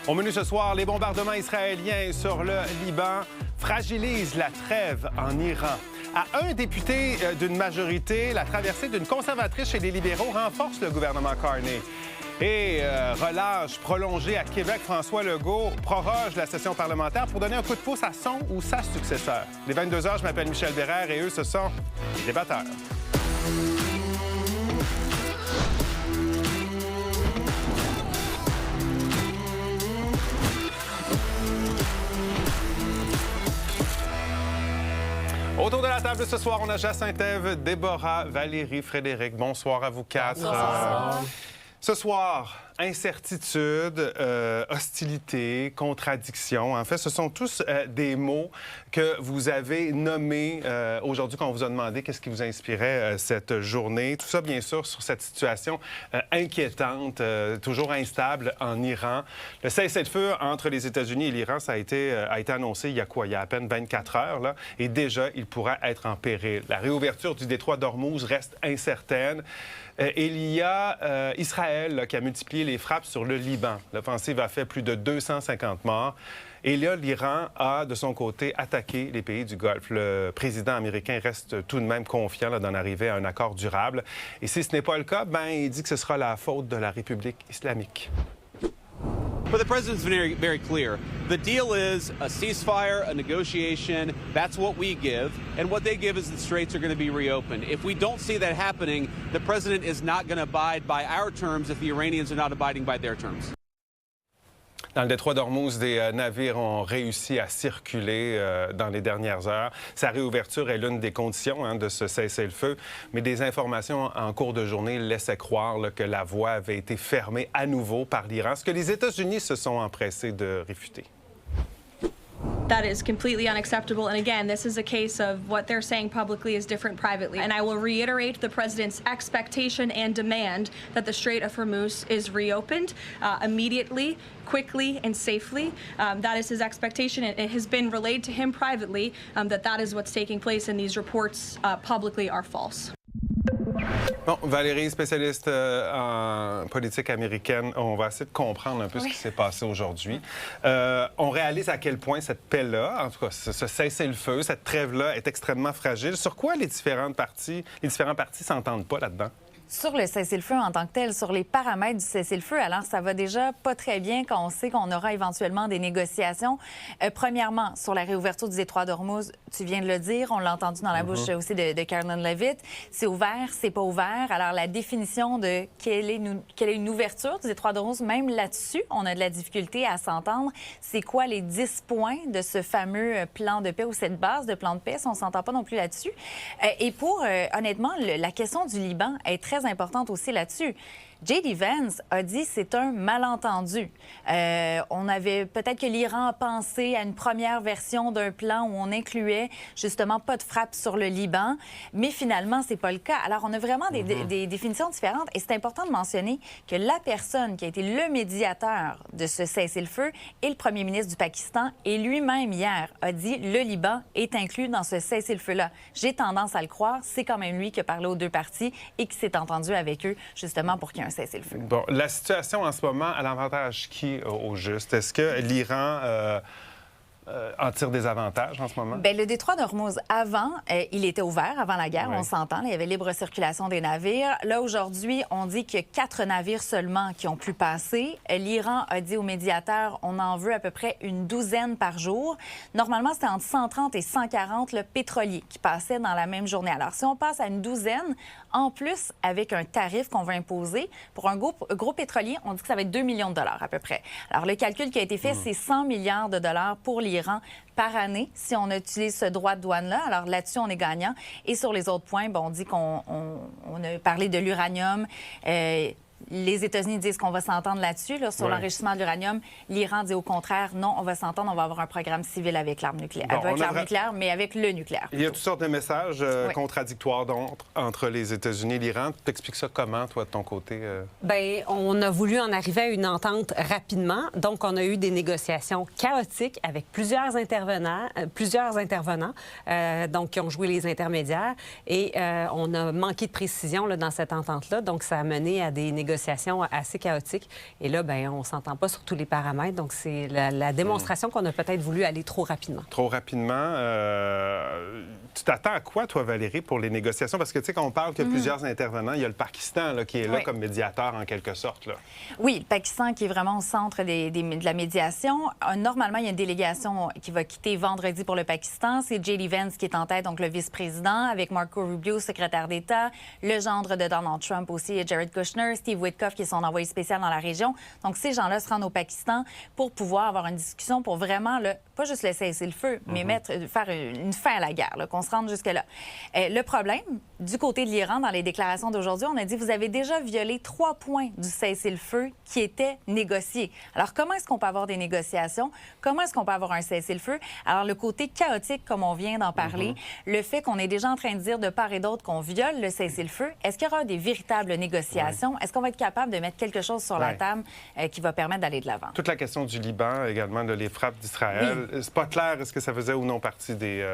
Au menu ce soir, les bombardements israéliens sur le Liban fragilisent la trêve en Iran. À un député d'une majorité, la traversée d'une conservatrice chez les libéraux renforce le gouvernement Carney. Et relâche prolongée à Québec, François Legault proroge la session parlementaire pour donner un coup de pouce à son ou sa successeur. Les 22 heures, je m'appelle Michel Bérère et eux, ce sont les débatteurs. Autour de la table ce soir, on a Jacinthe-Ève, Déborah, Valérie, Frédéric. Bonsoir à vous quatre. Bonsoir. Ce soir, incertitude, hostilité, contradiction. En fait, ce sont tous des mots que vous avez nommés aujourd'hui quand on vous a demandé qu'est-ce qui vous inspirait cette journée. Tout ça, bien sûr, sur cette situation inquiétante, toujours instable en Iran. Le cessez-le-feu entre les États-Unis et l'Iran, ça a été annoncé il y a quoi? Il y a à peine 24 heures, là, et déjà, il pourrait être en péril. La réouverture du détroit d'Ormuz reste incertaine. Il y a Israël là, qui a multiplié les frappes sur le Liban. L'offensive a fait plus de 250 morts. Et là, l'Iran a, de son côté, attaqué les pays du Golfe. Le président américain reste tout de même confiant là, d'en arriver à un accord durable. Et si ce n'est pas le cas, il dit que ce sera la faute de la République islamique. But the president's very, very clear. The deal is a ceasefire, a negotiation. That's what we give. And what they give is the straits are going to be reopened. If we don't see that happening, the president is not going to abide by our terms if the Iranians are not abiding by their terms. Dans le détroit d'Ormuz, des navires ont réussi à circuler dans les dernières heures. Sa réouverture est l'une des conditions de ce cessez-le-feu, mais des informations en cours de journée laissaient croire que la voie avait été fermée à nouveau par l'Iran, ce que les États-Unis se sont empressés de réfuter. That is completely unacceptable. And again, this is a case of what they're saying publicly is different privately. And I will reiterate the president's expectation and demand that the Strait of Hormuz is reopened immediately, quickly, and safely. That is his expectation. It has been relayed to him privately that is what's taking place, and these reports publicly are false. Bon, Valérie, spécialiste en politique américaine, on va essayer de comprendre un peu ce qui s'est passé aujourd'hui. On réalise à quel point cette paix-là, en tout cas, ce cessez-le-feu, cette trêve-là est extrêmement fragile. Sur quoi les différents partis s'entendent pas là-dedans? Sur le cessez-le-feu en tant que tel, sur les paramètres du cessez-le-feu, alors ça va déjà pas très bien quand on sait qu'on aura éventuellement des négociations. Premièrement, sur la réouverture du détroit d'Ormuz, tu viens de le dire, on l'a entendu dans la bouche aussi de Caroline Leavitt, c'est ouvert, c'est pas ouvert. Alors la définition de quelle est une ouverture du détroit d'Ormuz, même là-dessus, on a de la difficulté à s'entendre. C'est quoi les 10 points de ce fameux plan de paix ou cette base de plan de paix, si on s'entend pas non plus là-dessus. Et pour, honnêtement, la question du Liban est très importante aussi là-dessus. J.D. Vance a dit que c'est un malentendu. On avait peut-être que l'Iran a pensé à une première version d'un plan où on incluait justement pas de frappe sur le Liban, mais finalement, c'est pas le cas. Alors, on a vraiment des définitions différentes et c'est important de mentionner que la personne qui a été le médiateur de ce cessez-le-feu est le premier ministre du Pakistan et lui-même hier a dit le Liban est inclus dans ce cessez-le-feu-là. J'ai tendance à le croire, c'est quand même lui qui a parlé aux deux parties et qui s'est entendu avec eux justement pour qu'il y ait un cessez-le-feu. Bon, la situation en ce moment, à l'avantage qui au juste? Est-ce que l'Iran en tire des avantages en ce moment? Bien, le détroit d'Ormuz, avant, il était ouvert avant la guerre, on s'entend. Il y avait libre circulation des navires. Là, aujourd'hui, on dit qu'il y a 4 navires seulement qui ont pu passer. L'Iran a dit aux médiateurs, on en veut à peu près une douzaine par jour. Normalement, c'était entre 130 et 140 le pétrolier qui passaient dans la même journée. Alors, si on passe à une douzaine, en plus, avec un tarif qu'on va imposer, pour un gros pétrolier, on dit que ça va être 2 millions de dollars à peu près. Alors, le calcul qui a été fait, c'est 100 milliards de dollars pour l'Iran par année si on utilise ce droit de douane-là. Alors là-dessus, on est gagnant. Et sur les autres points, on dit qu'on a parlé de l'uranium. Les États-Unis disent qu'on va s'entendre là-dessus, sur l'enrichissement de l'uranium. L'Iran dit au contraire, non, on va s'entendre, on va avoir un programme civil avec l'arme nucléaire. Avec l'arme nucléaire, mais avec le nucléaire. Il y a toutes sortes de messages contradictoires entre les États-Unis et l'Iran. Tu t'expliques ça comment, toi, de ton côté? Bien, on a voulu en arriver à une entente rapidement. Donc, on a eu des négociations chaotiques avec plusieurs intervenants, donc qui ont joué les intermédiaires. Et on a manqué de précision dans cette entente-là. Donc, ça a mené à des négociations négociations assez chaotiques. Et là, bien, on ne s'entend pas sur tous les paramètres. Donc, c'est la démonstration qu'on a peut-être voulu aller trop rapidement. Trop rapidement. Tu t'attends à quoi, toi, Valérie, pour les négociations? Parce que, tu sais, quand on parle qu'il y a plusieurs intervenants, il y a le Pakistan là, qui est là comme médiateur, en quelque sorte. Là. Oui, le Pakistan qui est vraiment au centre de la médiation. Normalement, il y a une délégation qui va quitter vendredi pour le Pakistan. C'est J.D. Vance qui est en tête, donc le vice-président, avec Marco Rubio, secrétaire d'État, le gendre de Donald Trump aussi, Jared Kushner, Steve Witkoff, qui est son envoyé spécial dans la région. Donc, ces gens-là se rendent au Pakistan pour pouvoir avoir une discussion pour vraiment, pas juste le cessez-le-feu, mais faire une fin à la guerre, là, qu'on se rende jusque-là. Le problème, du côté de l'Iran, dans les déclarations d'aujourd'hui, on a dit vous avez déjà violé 3 points du cessez-le-feu qui étaient négociés. Alors, comment est-ce qu'on peut avoir des négociations? Comment est-ce qu'on peut avoir un cessez-le-feu? Alors, le côté chaotique, comme on vient d'en parler, le fait qu'on est déjà en train de dire de part et d'autre qu'on viole le cessez-le-feu, est-ce qu'il y aura des véritables négociations? Est-ce qu'on va être capable de mettre quelque chose sur la table qui va permettre d'aller de l'avant? Toute la question du Liban, également, de les frappes d'Israël. C'est pas clair, est-ce que ça faisait ou non partie des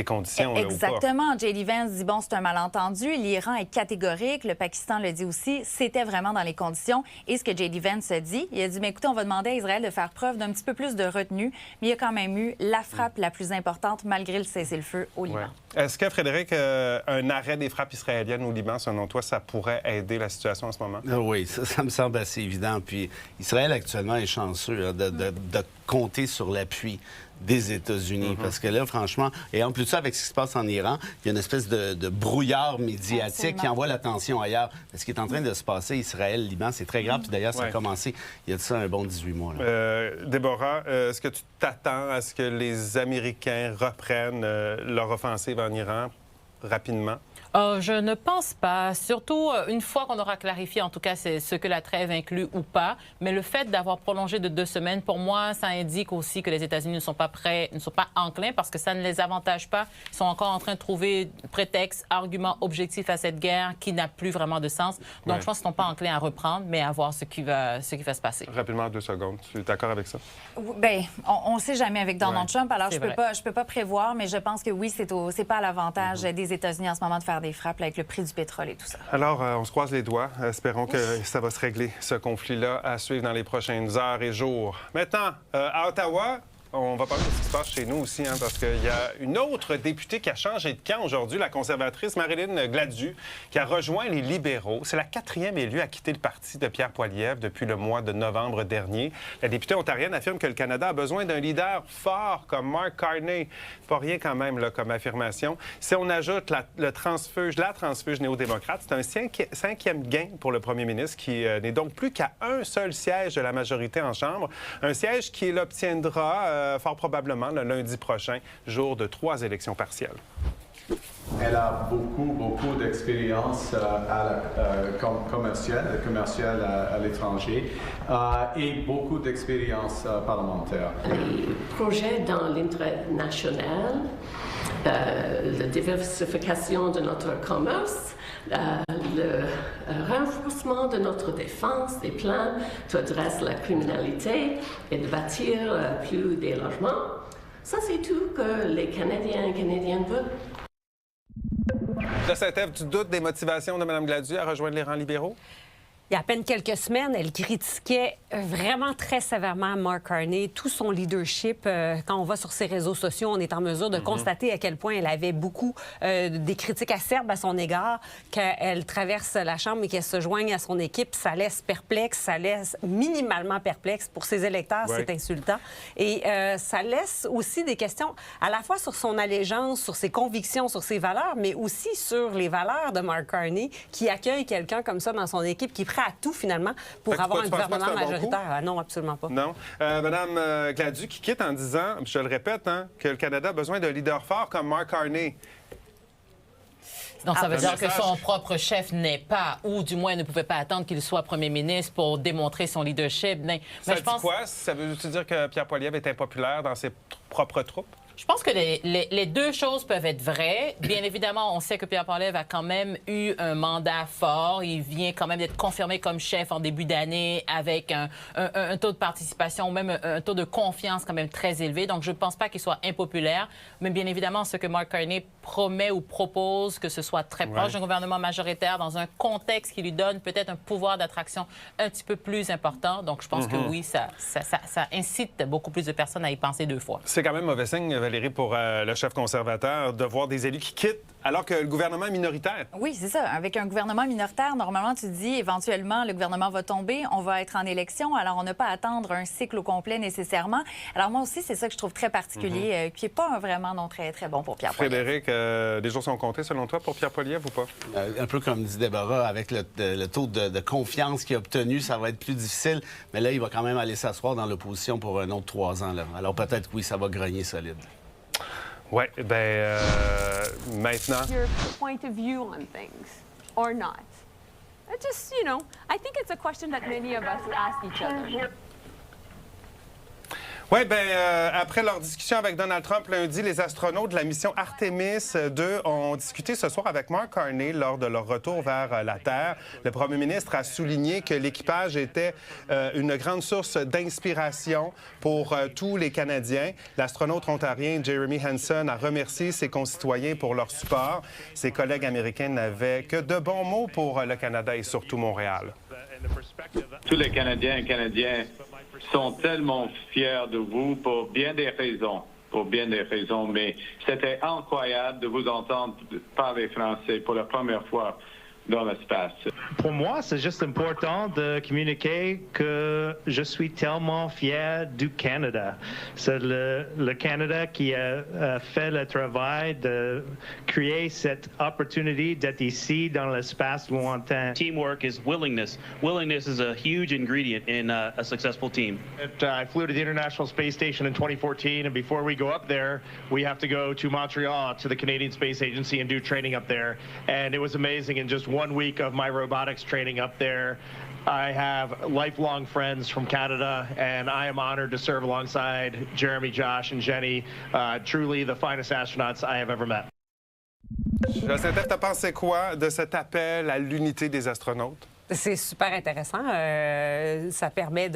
conditions? Exactement. J.D. Vance dit, bon, c'est un malentendu. L'Iran est catégorique. Le Pakistan le dit aussi. C'était vraiment dans les conditions. Et ce que J.D. Vance a dit, il a dit, mais écoutez, on va demander à Israël de faire preuve d'un petit peu plus de retenue. Mais il y a quand même eu la frappe la plus importante, malgré le cessez-le-feu au Liban. Est-ce que, Frédéric, un arrêt des frappes israéliennes au Liban, selon toi, ça pourrait aider la situation en ce moment? Oui, ça me semble assez évident. Puis Israël, actuellement, est chanceux de compter sur l'appui des États-Unis. Parce que là, franchement, et en plus de ça, avec ce qui se passe en Iran, il y a une espèce de brouillard médiatique qui envoie l'attention ailleurs. Ce qui est en train de se passer, Israël, Liban, c'est très grave. Puis d'ailleurs, ça a commencé il y a de ça un bon 18 mois. Déborah, est-ce que tu t'attends à ce que les Américains reprennent leur offensive en Iran rapidement? Je ne pense pas. Surtout, une fois qu'on aura clarifié, en tout cas, c'est ce que la trêve inclut ou pas. Mais le fait d'avoir prolongé de 2 semaines, pour moi, ça indique aussi que les États-Unis ne sont pas prêts, ne sont pas enclins parce que ça ne les avantage pas. Ils sont encore en train de trouver prétexte, argument objectif à cette guerre qui n'a plus vraiment de sens. Donc, je pense qu'ils ne sont pas enclins à reprendre, mais à voir ce qui va se passer. Rapidement, en 2 secondes. Tu es d'accord avec ça? Bien, on ne sait jamais avec Donald Trump. Alors, je ne peux pas prévoir, mais je pense que oui, c'est pas à l'avantage des États-Unis en ce moment de faire des frappes là, avec le prix du pétrole et tout ça. Alors, on se croise les doigts. Espérons que ça va se régler, ce conflit-là, à suivre dans les prochaines heures et jours. Maintenant, à Ottawa, on va parler de ce qui se passe chez nous aussi, parce qu'il y a une autre députée qui a changé de camp aujourd'hui, la conservatrice Marilyn Gladu, qui a rejoint les libéraux. C'est la 4e élue à quitter le parti de Pierre Poilievre depuis le mois de novembre dernier. La députée ontarienne affirme que le Canada a besoin d'un leader fort comme Mark Carney. Pas rien quand même là, comme affirmation. Si on ajoute la transfuge néo-démocrate, c'est un 5e gain pour le premier ministre qui n'est donc plus qu'à un seul siège de la majorité en Chambre. Un siège qu'il obtiendra fort probablement le lundi prochain, jour de 3 élections partielles. Elle a beaucoup d'expérience comme commerciale à l'étranger et beaucoup d'expérience parlementaire. Les projets dans l'international, la diversification de notre commerce, le renforcement de notre défense, des plans qui adressent la criminalité et de bâtir plus des logements. Ça, c'est tout que les Canadiens et Canadiennes veulent. De Saint-Ève, tu doutes des motivations de Mme Gladu à rejoindre les rangs libéraux? Il y a à peine quelques semaines, elle critiquait vraiment très sévèrement Mark Carney, tout son leadership. Quand on va sur ses réseaux sociaux, on est en mesure de constater à quel point elle avait beaucoup des critiques acerbes à son égard. Qu'elle traverse la Chambre et qu'elle se joigne à son équipe, ça laisse perplexe, ça laisse minimalement perplexe. Pour ses électeurs, c'est insultant. Et ça laisse aussi des questions à la fois sur son allégeance, sur ses convictions, sur ses valeurs, mais aussi sur les valeurs de Mark Carney, qui accueille quelqu'un comme ça dans son équipe, qui à tout, finalement, pour avoir un gouvernement majoritaire. Non, absolument pas. Non. Mme Gladu qui quitte en disant, je le répète, que le Canada a besoin d'un leader fort comme Mark Carney. Donc, ça veut dire que son propre chef n'est pas, ou du moins ne pouvait pas attendre qu'il soit premier ministre pour démontrer son leadership. Mais ça dit quoi? Ça veut dire que Pierre Poilievre est impopulaire dans ses propres troupes? Je pense que les deux choses peuvent être vraies. Bien évidemment, on sait que Pierre Poilievre a quand même eu un mandat fort. Il vient quand même d'être confirmé comme chef en début d'année avec un taux de participation, même un taux de confiance quand même très élevé. Donc, je ne pense pas qu'il soit impopulaire. Mais bien évidemment, ce que Mark Carney promet ou propose que ce soit très proche d'un gouvernement majoritaire dans un contexte qui lui donne peut-être un pouvoir d'attraction un petit peu plus important. Donc, je pense que oui, ça incite beaucoup plus de personnes à y penser 2 fois. C'est quand même mauvais signe, Valérie, pour le chef conservateur de voir des élus qui quittent alors que le gouvernement est minoritaire. Oui, c'est ça. Avec un gouvernement minoritaire, normalement, tu dis éventuellement, le gouvernement va tomber, on va être en élection, alors on n'a pas à attendre un cycle au complet nécessairement. Alors moi aussi, c'est ça que je trouve très particulier, qui n'est pas vraiment non très, très bon pour Pierre Poilievre. Frédéric, les jours sont comptés selon toi pour Pierre Poilievre ou pas? Un peu comme dit Déborah, avec le taux de confiance qu'il a obtenu, ça va être plus difficile. Mais là, il va quand même aller s'asseoir dans l'opposition pour un autre 3 ans. Là. Alors peut-être que oui, ça va grogner solide. Oui, bien, maintenant... Your point of view on things, or not? Just, you know, I think it's a question that many of us ask each other. Oui, bien, après leur discussion avec Donald Trump lundi, les astronautes de la mission Artemis 2 ont discuté ce soir avec Mark Carney lors de leur retour vers la Terre. Le premier ministre a souligné que l'équipage était une grande source d'inspiration pour tous les Canadiens. L'astronaute ontarien Jeremy Hansen a remercié ses concitoyens pour leur support. Ses collègues américains n'avaient que de bons mots pour le Canada et surtout Montréal. Tous les Canadiens et Canadiennes sont tellement fiers de vous pour bien des raisons, mais c'était incroyable de vous entendre parler français pour la première fois dans l'espace. Pour moi, c'est juste important de communiquer que je suis tellement fier du Canada. C'est le Canada qui a fait le travail de créer cette opportunité d'être ici dans l'espace lointain. Teamwork is willingness. Willingness is a huge ingredient in a successful team. I flew to the International Space Station in 2014, and before we go up there, we have to go to Montreal to the Canadian Space Agency and do training up there. And it was amazing. In just 1 week of my robotics training up there, I have lifelong friends from Canada, and I am honored to serve alongside Jeremy, Josh, and Jenny, truly the finest astronauts I have ever met. Jacinthe, t'as pensé quoi de cet appel à l'unité des astronautes? C'est super intéressant. Ça permet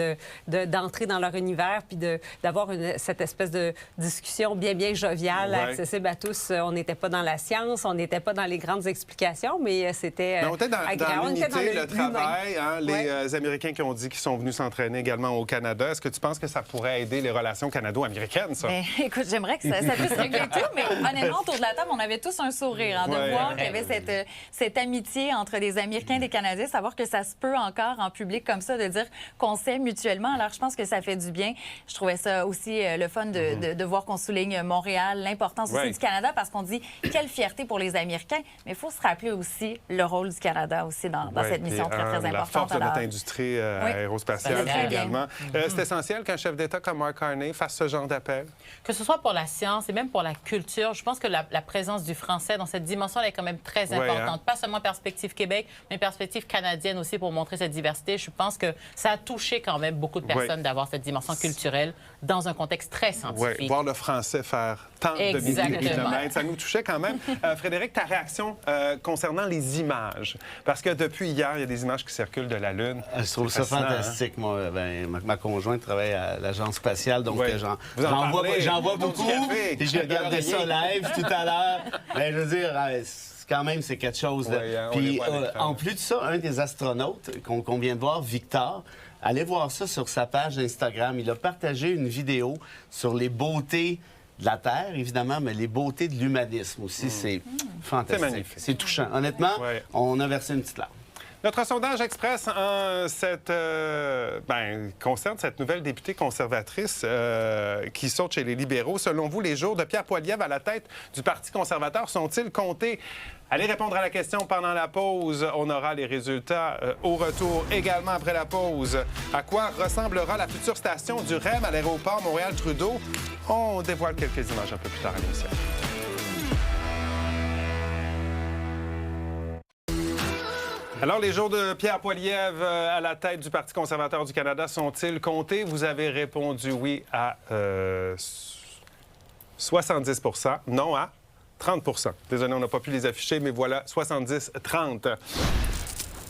d'entrer dans leur univers puis d'avoir cette espèce de discussion bien joviale, accessible à tous. On n'était pas dans la science, on n'était pas dans les grandes explications, mais c'était on était dans l'unité, le travail. Hein, les Américains qui ont dit qu'ils sont venus s'entraîner également au Canada. Est-ce que tu penses que ça pourrait aider les relations canado-américaines, ça? Bien, écoute, j'aimerais que ça puisse régler tout, mais honnêtement, autour de la table, on avait tous un sourire de voir qu'il y avait cette amitié entre des Américains et des Canadiens, savoir que ça se peut encore en public comme ça, de dire qu'on s'aime mutuellement. Alors, je pense que ça fait du bien. Je trouvais ça aussi le fun de voir qu'on souligne Montréal, l'importance aussi du Canada, parce qu'on dit quelle fierté pour les Américains, mais il faut se rappeler aussi le rôle du Canada aussi dans cette mission très importante. La force de notre industrie aérospatiale également. C'est essentiel qu'un chef d'État comme Mark Carney fasse ce genre d'appel. Que ce soit pour la science et même pour la culture, je pense que la présence du français dans cette dimension elle est quand même très importante. Pas seulement perspective Québec, mais perspective canadienne aussi pour montrer cette diversité. Je pense que ça a touché quand même beaucoup de personnes d'avoir cette dimension culturelle dans un contexte très scientifique. Oui, voir le français faire tant de millimètres, ça nous touchait quand même. Frédéric, ta réaction concernant les images? Parce que depuis hier, il y a des images qui circulent de la Lune. Je trouve ça fantastique. Moi, ma conjointe travaille à l'Agence spatiale, donc j'en vois beaucoup. Et j'ai regardé ça live tout à l'heure. Je veux dire... Quand même, c'est quelque chose. Puis, en plus de ça, un des astronautes qu'on vient de voir, Victor, allez voir ça sur sa page Instagram. Il a partagé une vidéo sur les beautés de la Terre, évidemment, mais les beautés de l'humanisme aussi. C'est fantastique. C'est magnifique. C'est touchant. Honnêtement, on a versé une petite larme. Notre sondage express concerne cette nouvelle députée conservatrice qui saute chez les libéraux. Selon vous, les jours de Pierre Poilievre à la tête du Parti conservateur sont-ils comptés? Allez répondre à la question pendant la pause. On aura les résultats au retour. Également après la pause, à quoi ressemblera la future station du REM à l'aéroport Montréal-Trudeau? On dévoile quelques images un peu plus tard à l'émission. Alors, les jours de Pierre Poilievre à la tête du Parti conservateur du Canada sont-ils comptés? Vous avez répondu oui à 70 %, non à 30 %. Désolé, on n'a pas pu les afficher, mais voilà, 70-30.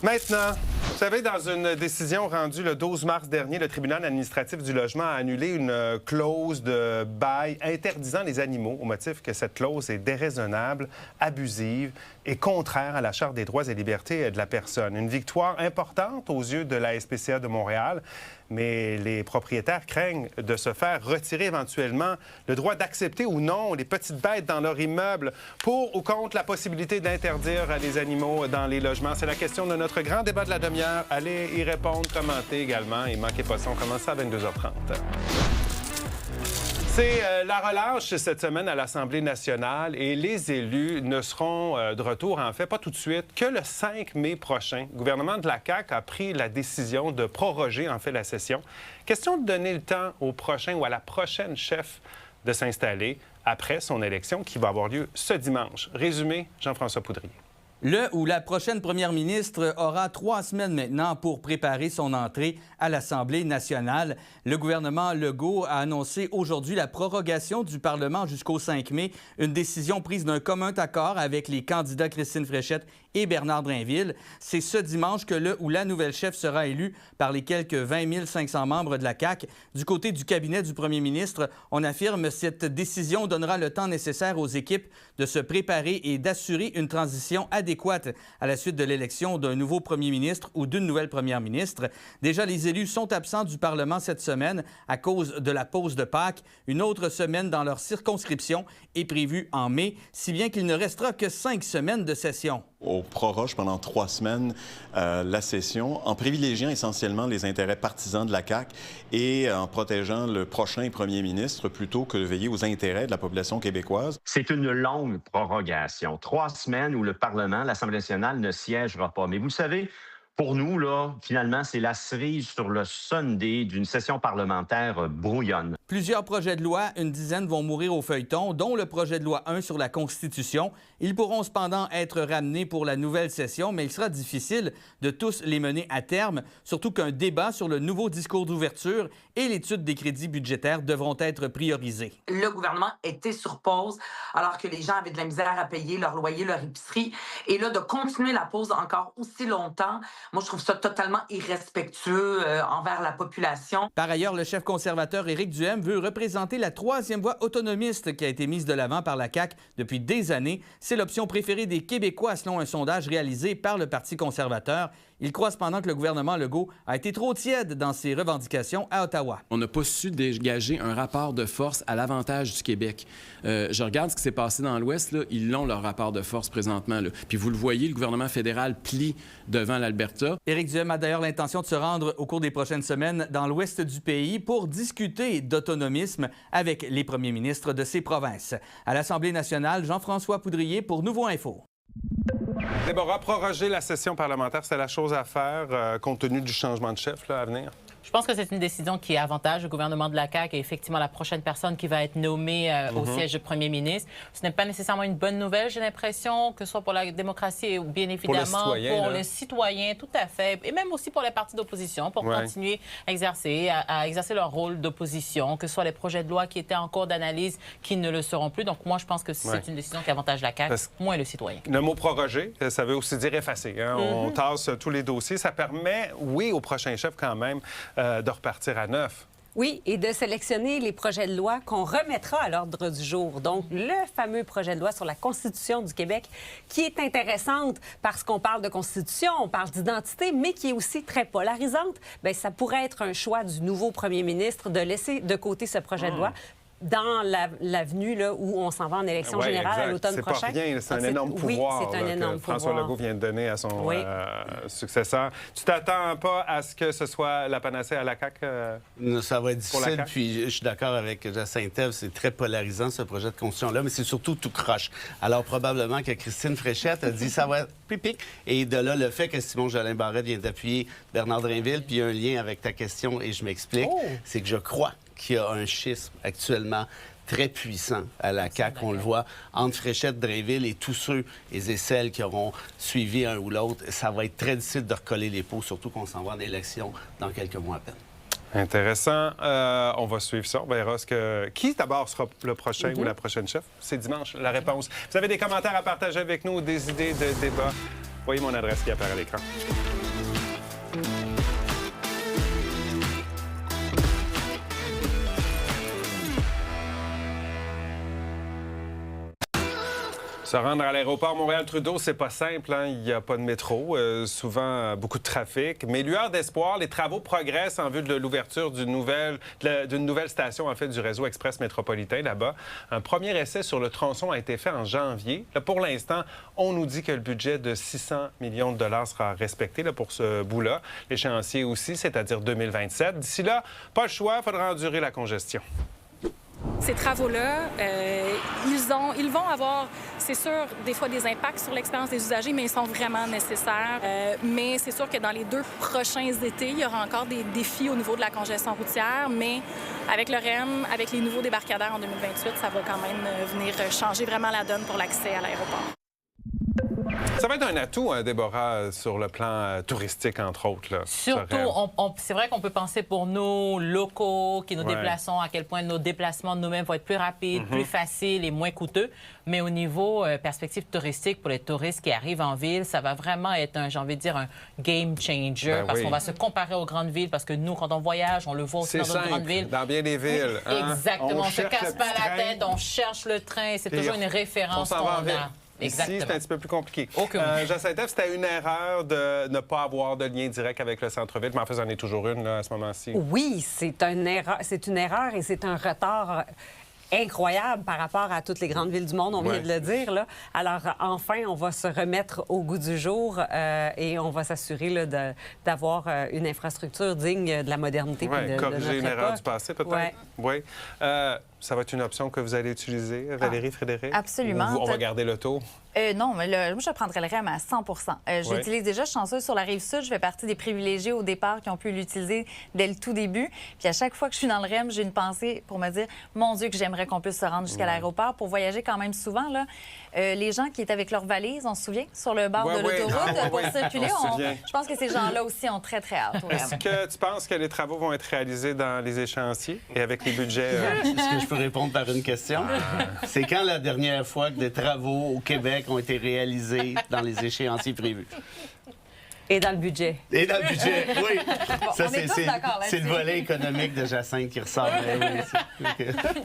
Maintenant, vous savez, dans une décision rendue le 12 mars dernier, le tribunal administratif du logement a annulé une clause de bail interdisant les animaux au motif que cette clause est déraisonnable, abusive et contraire à la Charte des droits et libertés de la personne. Une victoire importante aux yeux de la SPCA de Montréal, mais les propriétaires craignent de se faire retirer éventuellement le droit d'accepter ou non les petites bêtes dans leur immeuble pour ou contre la possibilité d'interdire les animaux dans les logements. C'est la question de notre grand débat de la demi-heure. Allez y répondre, commenter également et manquez pas ça. On commence à 22h30. C'est la relâche cette semaine à l'Assemblée nationale et les élus ne seront de retour, en fait, pas tout de suite, que le 5 mai prochain. Le gouvernement de la CAQ a pris la décision de proroger, en fait, la session. Question de donner le temps au prochain ou à la prochaine chef de s'installer après son élection qui va avoir lieu ce dimanche. Résumé, Jean-François Poudrier. Le ou la prochaine première ministre aura 3 semaines maintenant pour préparer son entrée à l'Assemblée nationale. Le gouvernement Legault a annoncé aujourd'hui la prorogation du Parlement jusqu'au 5 mai, une décision prise d'un commun accord avec les candidats Christine Fréchette et Bernard Drainville. C'est ce dimanche que le ou la nouvelle chef sera élue par les quelques 20 500 membres de la CAQ. Du côté du cabinet du premier ministre, on affirme que cette décision donnera le temps nécessaire aux équipes de se préparer et d'assurer une transition adéquate à la suite de l'élection d'un nouveau premier ministre ou d'une nouvelle première ministre. Déjà, les élus sont absents du Parlement cette semaine à cause de la pause de Pâques. Une autre semaine dans leur circonscription est prévue en mai, si bien qu'il ne restera que 5 semaines de session. On proroge pendant 3 semaines la session en privilégiant essentiellement les intérêts partisans de la CAQ et en protégeant le prochain premier ministre plutôt que de veiller aux intérêts de la population québécoise. C'est une longue prorogation. 3 semaines où le Parlement, l'Assemblée nationale, ne siégera pas. Mais vous le savez, pour nous, là, finalement, c'est la cerise sur le sundae d'une session parlementaire brouillonne. Plusieurs projets de loi, une dizaine vont mourir au feuilleton, dont le projet de loi 1 sur la Constitution. Ils pourront cependant être ramenés pour la nouvelle session, mais il sera difficile de tous les mener à terme, surtout qu'un débat sur le nouveau discours d'ouverture et l'étude des crédits budgétaires devront être priorisés. Le gouvernement était sur pause alors que les gens avaient de la misère à payer leur loyer, leur épicerie. Et là, de continuer la pause encore aussi longtemps, moi, je trouve ça totalement irrespectueux envers la population. Par ailleurs, le chef conservateur Éric Duhem veut représenter la 3e voie autonomiste qui a été mise de l'avant par la CAQ depuis des années. C'est l'option préférée des Québécois selon un sondage réalisé par le Parti conservateur. Il croit cependant que le gouvernement Legault a été trop tiède dans ses revendications à Ottawa. On n'a pas su dégager un rapport de force à l'avantage du Québec. Je regarde ce qui s'est passé dans l'Ouest, là, ils l'ont leur rapport de force présentement. Là. Puis vous le voyez, le gouvernement fédéral plie devant l'Alberta. Éric Duhem a d'ailleurs l'intention de se rendre au cours des prochaines semaines dans l'ouest du pays pour discuter d'autonomisme avec les premiers ministres de ces provinces. À l'Assemblée nationale, Jean-François Poudrier pour Nouveau Info. Déborah, proroger la session parlementaire, c'est la chose à faire compte tenu du changement de chef là, à venir? Je pense que c'est une décision qui avantage le gouvernement de la CAQ et effectivement la prochaine personne qui va être nommée au siège de premier ministre. Ce n'est pas nécessairement une bonne nouvelle, j'ai l'impression, que ce soit pour la démocratie ou bien évidemment pour les citoyens, tout à fait, et même aussi pour les partis d'opposition, pour continuer à exercer leur rôle d'opposition, que ce soit les projets de loi qui étaient en cours d'analyse qui ne le seront plus. Donc moi, je pense que c'est une décision qui avantage la CAQ, moins le citoyen. Le mot proroger, ça veut aussi dire effacer. Hein? On tasse tous les dossiers. Ça permet, oui, au prochain chef quand même, de repartir à neuf. Oui, et de sélectionner les projets de loi qu'on remettra à l'ordre du jour. Donc, le fameux projet de loi sur la Constitution du Québec, qui est intéressante parce qu'on parle de Constitution, on parle d'identité, mais qui est aussi très polarisante. Bien, ça pourrait être un choix du nouveau premier ministre de laisser de côté ce projet de loi dans l'avenue là, où on s'en va en élection générale à l'automne prochain. C'est pas rien, c'est un énorme pouvoir que François Legault vient de donner à son successeur. Tu t'attends pas à ce que ce soit la panacée à la CAQ? Ça va être difficile, puis je suis d'accord avec Jacinthe, c'est très polarisant ce projet de constitution-là, mais c'est surtout tout croche. Alors probablement que Christine Fréchette a dit ça va être pipic. Et de là, le fait que Simon Jolin Barrette vient d'appuyer Bernard Drainville, puis il y a un lien avec ta question, et je m'explique, c'est que je crois qu'il y a un schisme actuellement très puissant à la CAQ. On le voit entre Fréchette, Drainville et tous ceux et celles qui auront suivi un ou l'autre. Ça va être très difficile de recoller les pots, surtout qu'on s'en va en élection dans quelques mois à peine. Intéressant. On va suivre ça. On verra qui d'abord sera le prochain ou la prochaine chef. C'est dimanche, la réponse. Vous avez des commentaires à partager avec nous, des idées de débat? Voyez mon adresse qui apparaît à l'écran. Se rendre à l'aéroport Montréal-Trudeau, c'est pas simple. Hein? Il n'y a pas de métro, souvent beaucoup de trafic. Mais lueur d'espoir, les travaux progressent en vue de l'ouverture d'une nouvelle station en fait, du réseau express métropolitain là-bas. Un premier essai sur le tronçon a été fait en janvier. Là, pour l'instant, on nous dit que le budget de 600 millions de dollars sera respecté là, pour ce bout-là. L'échéancier aussi, c'est-à-dire 2027. D'ici là, pas le choix, il faudra endurer la congestion. Ces travaux-là, ils vont avoir, c'est sûr, des fois des impacts sur l'expérience des usagers, mais ils sont vraiment nécessaires. Mais c'est sûr que dans les 2 prochains étés, il y aura encore des défis au niveau de la congestion routière, mais avec le REM, avec les nouveaux débarcadères en 2028, ça va quand même venir changer vraiment la donne pour l'accès à l'aéroport. Ça va être un atout, hein, Déborah, sur le plan touristique, entre autres. Là, surtout, c'est vrai qu'on peut penser pour nous, locaux, qui nous déplaçons, à quel point nos déplacements de nous-mêmes vont être plus rapides, plus faciles et moins coûteux. Mais au niveau perspective touristique, pour les touristes qui arrivent en ville, ça va vraiment être, j'ai envie de dire, un game changer. Parce qu'on va se comparer aux grandes villes. Parce que nous, quand on voyage, on le voit aussi dans d'autres grandes villes. Dans bien des villes. Hein? Exactement. On se casse pas la tête, on cherche le train. C'est toujours une référence qu'on a. Ici, c'est un petit peu plus compliqué. Jacinthe, c'était une erreur de ne pas avoir de lien direct avec le centre-ville, mais en fait, j'en ai toujours une là, à ce moment-ci. Oui, c'est une erreur et c'est un retard incroyable par rapport à toutes les grandes villes du monde, on vient de le dire. Là. Alors, enfin, on va se remettre au goût du jour et on va s'assurer d'avoir une infrastructure digne de la modernité. Corriger une erreur du passé, peut-être? Oui. Ça va être une option que vous allez utiliser, Valérie, Frédéric? Absolument. Ou on va garder l'auto? Non, mais moi, je prendrais le REM à 100 Je l'utilise déjà, je suis chanceuse sur la Rive-Sud. Je fais partie des privilégiés au départ qui ont pu l'utiliser dès le tout début. Puis à chaque fois que je suis dans le REM, j'ai une pensée pour me dire, mon Dieu, que j'aimerais qu'on puisse se rendre jusqu'à l'aéroport pour voyager quand même souvent. Là. Les gens qui étaient avec leur valise, on se souvient, sur le bord de l'autoroute pour circuler, je pense que ces gens-là aussi ont très, très hâte. Est-ce que tu penses que les travaux vont être réalisés dans les échéanciers et avec les budgets? Est-ce que je peux répondre par une question? C'est quand la dernière fois que des travaux au Québec ont été réalisés dans les échéanciers prévus? Et dans le budget. Et dans le budget, oui. Bon, ça, c'est le volet économique de Jacinthe qui ressort.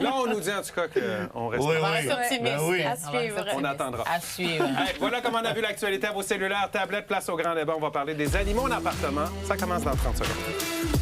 Là, on nous dit en tout cas qu'on reste optimiste. À suivre. On attendra. À suivre. Voilà comment on a vu l'actualité à vos cellulaires, tablettes, place au grand débat. On va parler des animaux en appartement. Ça commence dans 30 secondes.